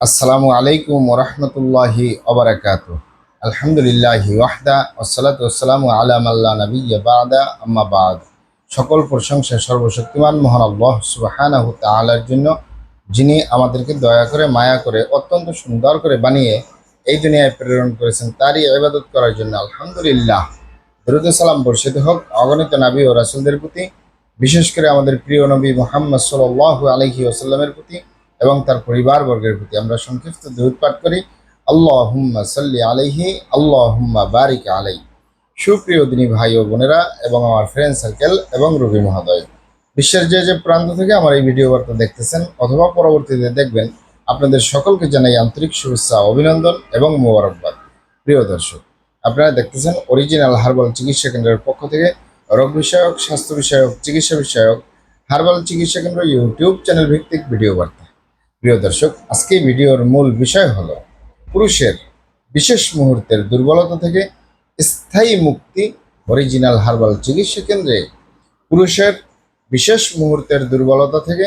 আসসালামু আলাইকুম ওরহমতুল্লাহি ওবারাকাতুহু। আলহামদুলিল্লাহি ওয়াহদা ওয়াসসালাতু ওয়াসসালামু আলা মাল্লা নাবিয়্যা বা'দা আম্মা বা'দ। সকল প্রশংসা সর্বশক্তিমান মহান আল্লাহ সুবহানাহু তাআলার জন্য, যিনি আমাদেরকে দয়া করে মায়া করে অত্যন্ত সুন্দর করে বানিয়ে এই দুনিয়ায় প্রেরণ করেছেন, তারই ইবাদত করার জন্য আলহামদুলিল্লাহ। দরুদ ও সালাম বর্ষিত হোক অগণিত নবী ও রাসূলদের প্রতি, বিশেষ করে আমাদের প্রিয় নবী মুহাম্মদ সাল্লাল্লাহু আলাইহি ওয়াসাল্লামের প্রতি এবং তার পরিবারবর্গের প্রতি। আমরা সংক্ষিপ্ত দরুদ পাঠ করি, আল্লাহুম্মা সাল্লি আলাইহি আল্লাহুম্মা বারিক আলাইহি। সুপ্রিয় দিনী ভাই ও বোনেরা এবং আমার ফ্রেন্ড সার্কেল এবং রবি মহোদয়, বিশ্বের যে যে প্রান্ত থেকে আমার এই ভিডিও বার্তা দেখতেছেন অথবা পরবর্তীতে দেখবেন, আপনাদের সকলকে জানাই আন্তরিক শুভেচ্ছা, অভিনন্দন এবং মোবারকবাদ। প্রিয় দর্শক, আপনারা দেখতেছেন অরিজিনাল হার্বাল চিকিৎসা কেন্দ্রের পক্ষ থেকে রোগ বিষয়ক, স্বাস্থ্য বিষয়ক, চিকিৎসা বিষয়ক হার্বাল চিকিৎসা কেন্দ্র ইউটিউব চ্যানেল ভিত্তিক ভিডিও বার্তা। প্রিয় দর্শক, আজকে ভিডিওর মূল বিষয় হলো পুরুষের বিশেষ মুহূর্তের দুর্বলতা থেকে স্থায়ী মুক্তি অরিজিনাল হার্বাল চিকিৎসা কেন্দ্রে। পুরুষের বিশেষ মুহূর্তের দুর্বলতা থেকে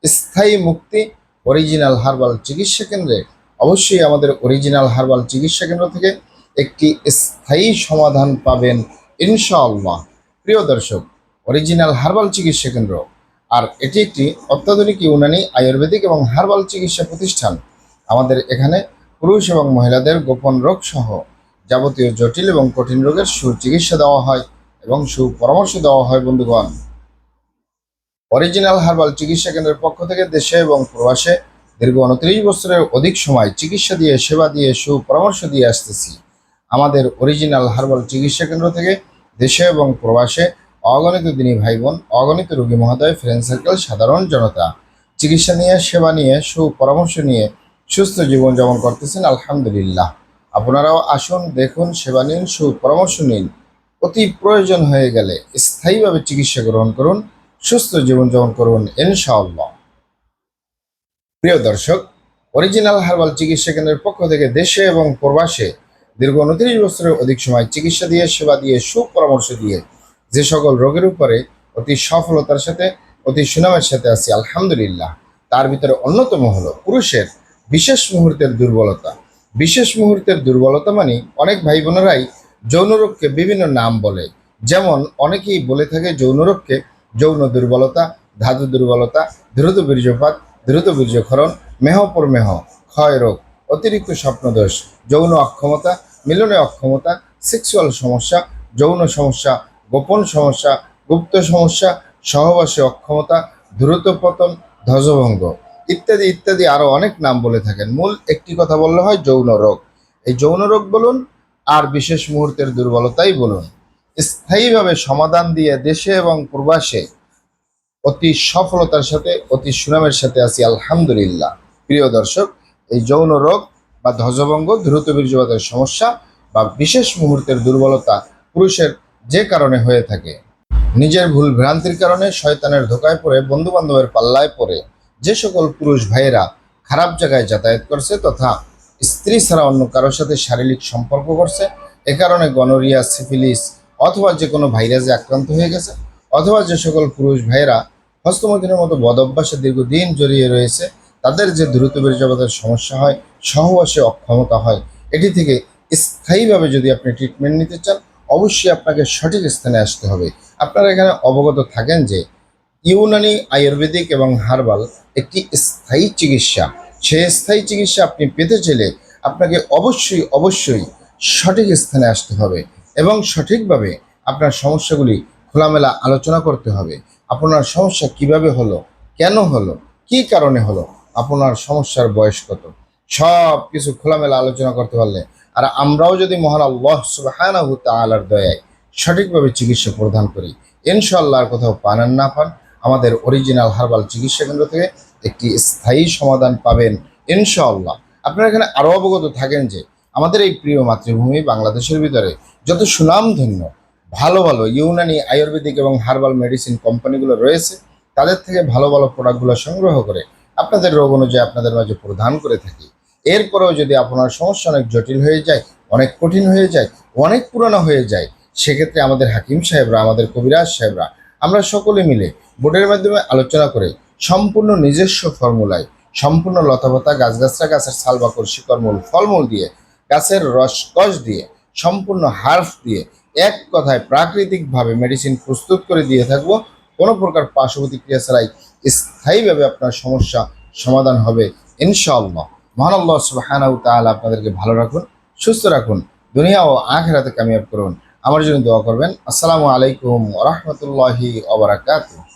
স্থায়ী মুক্তি অরিজিনাল হার্বাল চিকিৎসা কেন্দ্রে। অবশ্যই আমাদের অরিজিনাল হার্বাল চিকিৎসা কেন্দ্র থেকে একটি স্থায়ী সমাধান পাবেন ইনশাআল্লাহ। প্রিয় দর্শক, অরিজিনাল হার্বাল চিকিৎসা কেন্দ্র আর এটি একটি অত্যাধুনিক ইউনানি আয়ুর্বেদিক এবং হার্বাল চিকিৎসা প্রতিষ্ঠান। আমাদের এখানে পুরুষ এবং মহিলাদের গোপন রোগ সহ যাবতীয় জটিল এবং কঠিন রোগের সুচিকিৎসা দেওয়া হয় এবং সুপরামর্শ দেওয়া হয়। বন্ধুগণ, অরিজিনাল হার্বাল চিকিৎসা কেন্দ্রের পক্ষ থেকে দেশে এবং প্রবাসে দীর্ঘ 29 বছরের অধিক সময় চিকিৎসা দিয়ে, সেবা দিয়ে, সুপরামর্শ দিয়ে আসতেছি। আমাদের অরিজিনাল হার্বাল চিকিৎসা কেন্দ্র থেকে দেশে এবং প্রবাসে অগণিত দিনী ভাই বোন, অগণিত রোগী মহোদয়, ফ্রেন্ড সার্কেল, সাধারণ জনতা চিকিৎসা নিয়ে, সেবা নিয়ে, সুপরামর্শ নিয়ে সুস্থ জীবনযাপন করতেছেন আলহামদুলিল্লাহ। আপনারাও আসুন, দেখুন, সেবা নিন, সুপরামর্শ নিন। অতি প্রয়োজন হয়ে গেলে স্থায়ীভাবে চিকিৎসা গ্রহণ করুন, সুস্থ জীবনযাপন করুন ইনশাআল্লাহ। প্রিয় দর্শক, অরিজিনাল হার্বাল চিকিৎসা কেন্দ্রের পক্ষ থেকে দেশে এবং প্রবাসে দীর্ঘ 29 বছরের অধিক সময় চিকিৎসা দিয়ে, সেবা দিয়ে, সুপরামর্শ দিয়ে যে সকল রোগের উপরে অতি সফলতার সাথে, অতি সুনামের সাথে আছি আলহামদুলিল্লাহ, তার ভিতরে অন্যতম হলো পুরুষের বিশেষ মুহূর্তের দুর্বলতা। বিশেষ মুহূর্তের দুর্বলতা মানে অনেক ভাই বোনেরাই যৌন রোগকে বিভিন্ন নাম বলে। যেমন অনেকেই বলে থাকে যৌন রোগকে যৌন দুর্বলতা, ধাতু দুর্বলতা, দ্রুত বীর্যপাত, দ্রুত বীর্যক্ষরণ, মেহপরমেহ, ক্ষয় রোগ, অতিরিক্ত স্বপ্নদোষ, যৌন অক্ষমতা, মিলনে অক্ষমতা, সেক্সুয়াল সমস্যা, যৌন সমস্যা, গোপন সমস্যা, গুপ্ত সমস্যা, সহবাসে অক্ষমতা, দ্রুত পতন, ধ্বজভঙ্গ ইত্যাদি ইত্যাদি আরও অনেক নাম বলে থাকেন। মূল একটি কথা বললে হয় যৌন রোগ। এই যৌন রোগ বলুন আর বিশেষ মুহূর্তের দুর্বলতাই বলুন, স্থায়ীভাবে সমাধান দিয়ে দেশে এবং প্রবাসে অতি সফলতার সাথে, অতি সুনামের সাথে আছি আলহামদুলিল্লাহ। প্রিয় দর্শক, এই যৌন রোগ বা ধ্বজভঙ্গ, দ্রুত বীর্যপাতের সমস্যা বা বিশেষ মুহূর্তের দুর্বলতা পুরুষের যে কারণে হয়ে থাকে, নিজের ভুল ভ্রান্তির কারণে, শয়তানের ধোকায় পড়ে, বন্ধু বান্ধবের পাল্লায় পড়ে যে সকল পুরুষ ভাইয়েরা খারাপ জায়গায় যাতায়াত করছে তথা স্ত্রী ছাড়া অন্য কারোর সাথে শারীরিক সম্পর্ক করছে, এ কারণে গনোরিয়া, সিফিলিস অথবা যে কোনো ভাইরাসে আক্রান্ত হয়ে গেছে, অথবা যে সকল পুরুষ ভাইয়েরা হস্তমৈথুনের মতো বদ অভ্যাসে দীর্ঘদিন জড়িয়ে রয়েছে, তাদের যে দ্রুত বীর্যপাতের সমস্যা হয়, সহবাসে অক্ষমতা হয়, এটি থেকে স্থায়ীভাবে যদি আপনি ট্রিটমেন্ট নিতে চান, অবশ্যই আপনাকে সঠিক স্থানে আসতে হবে। আপনারা এখানে অবগত থাকেন যে ইউনানি আয়ুর্বেদিক এবং হার্বাল একটি স্থায়ী চিকিৎসা। সেই স্থায়ী চিকিৎসা আপনি পেতে চাইলে আপনাকে অবশ্যই অবশ্যই সঠিক স্থানে আসতে হবে এবং সঠিকভাবে আপনার সমস্যাগুলি খোলামেলা আলোচনা করতে হবে। আপনার সমস্যা কিভাবে হলো, কেন হলো, কি কারণে হলো, আপনার সমস্যার বয়স কত, সব কিছু খোলামেলা আলোচনা করতে পারলে, আর আমরাও যদি মহান আল্লাহ সুবহানাহু তাআলার দয়ায় সঠিকভাবে চিকিৎসা প্রদান করি, ইনশাআল্লাহ আর কোথাও পান আর না পান, আমাদের অরিজিনাল হার্বাল চিকিৎসা কেন্দ্র থেকে একটি স্থায়ী সমাধান পাবেন ইনশাআল্লাহ। আপনারা এখানে আরও অবগত থাকেন যে আমাদের এই প্রিয় মাতৃভূমি বাংলাদেশের ভিতরে যত সুনামধন্য ভালো ভালো ইউনানি আয়ুর্বেদিক এবং হার্বাল মেডিসিন কোম্পানিগুলো রয়েছে, তাদের থেকে ভালো ভালো প্রোডাক্টগুলো সংগ্রহ করে আপনাদের রোগ অনুযায়ী আপনাদের মাঝে প্রদান করে থাকি। এরপরেও যদি আপনার সমস্যা অনেক জটিল হয়ে যায়, অনেক কঠিন হয়ে যায়, অনেক পুরানো হয়ে যায়, সেক্ষেত্রে আমাদের হাকিম সাহেবরা, আমাদের কবিরাজ সাহেবরা, আমরা সকলে মিলে বোর্ডের মাধ্যমে আলোচনা করে সম্পূর্ণ নিজস্ব ফর্মুলায় সম্পূর্ণ লতাপাতা গাছগাছরা, গাছের ছাল বাকড় শিকড়মূল ফলমূল দিয়ে, গাছের রসকস দিয়ে, সম্পূর্ণ হার্ফ দিয়ে, এক কথায় প্রাকৃতিকভাবে মেডিসিন প্রস্তুত করে দিয়ে থাকবো। কোনো প্রকার পার্শ্ব প্রতিক্রিয়া ছাড়াই স্থায়ীভাবে আপনার সমস্যা সমাধান হবে ইনশাআল্লাহ। মহান আল্লাহ সুবহানাহু ওয়া তাআলা আপনাদেরকে ভালো রাখুন, সুস্থ রাখুন, দুনিয়া ও আখিরাতে কামিয়াব করুন। আমার জন্য দোয়া করবেন। আসসালামু আলাইকুম ওয়া রাহমাতুল্লাহি ওয়া বারাকাতুহু।